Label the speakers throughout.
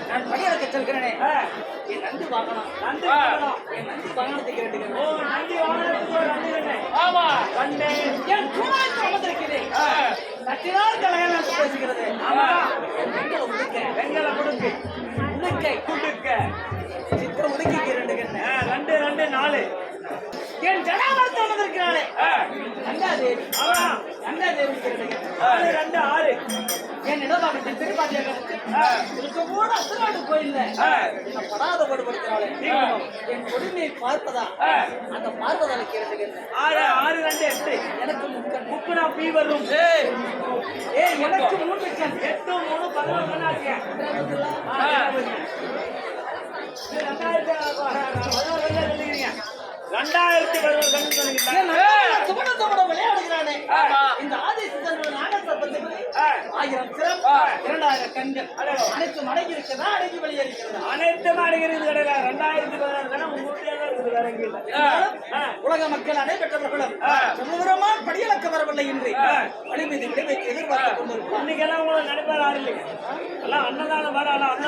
Speaker 1: நான் படியறக்க செல்கிறேனே என் நந்தி வாகனம் என் நந்தி வாகனத்தை கேட்டுக்கிறேன். என் தூணாய்க்கு அமர்ந்திருக்கிறேன். சற்றினால் கலையாளம் பேசுகிறது. வெங்கல முடுக்கு உடுக்கை சித்திர உடுக்கிக்கு ரெண்டு 4 என் ஜனாவரத்தை அமர்ந்திருக்கிறாளே கங்காதேவி கங்காதேவி 6 என் இடபாகத்தை திருப்பாட்டியாக கூட அசநாடு கோயில்ல படாத பாடுபடுத்தினாலே என் கொடுமையை பார்ப்பதா அந்த பார்வதால கேட்டு 6 2 8 எனக்கு முக்குனா பீ வரும். எனக்கு 3 கண் 8 3 11 விளையாடுகிறானே இந்த ஆதிசிதன் நாகசர்பத்தை 1000 சிரம் 2000 கண்கள் அனைத்தும் அடங்கி இருக்கிறதா அடங்கி வெளியேறிக்கிறதா? அனைத்தும் அடங்கிறது கிடையாது. 2016 உலக மக்கள் அடைபெற்றவர்களும் சமூகமா படியலக்க வரவில்லை என்று வலிமீது விடுவை எதிர்பார்த்துக் கொண்டிருக்கிறோம். இன்னைக்கெல்லாம் உங்களை நடைபெற ஆரம்பிங்க எல்லாம் அன்னதானம் வர அண்ணன்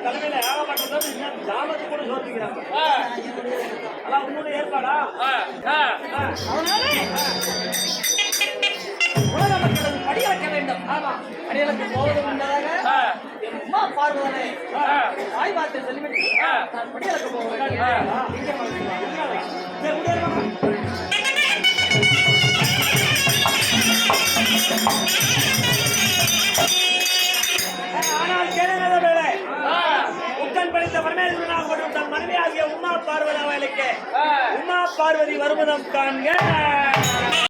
Speaker 1: தலைமையில ஏகப்பட்டது ஜாமத்து கூட சோதிக்கிறாங்க. அதான் உங்களுடைய ஏற்பாடா? உலக மக்களுக்கு படியலக்க வேண்டும். ஆமா, படியலக்க போவது வந்ததாக உமா பார்வதனை வாய் வார்த்தை சொல்லிவிட்டு நான் படியலக்க போகிறேன். ஆனால் கேளுங்க வேலை உத்தன் படித்த பரமேஸ்வரனாக மற்றும் தன் மனைவியாகிய உமா பார்வதி அவளுக்கு உமா பார்வதி வருவதம் காண்க.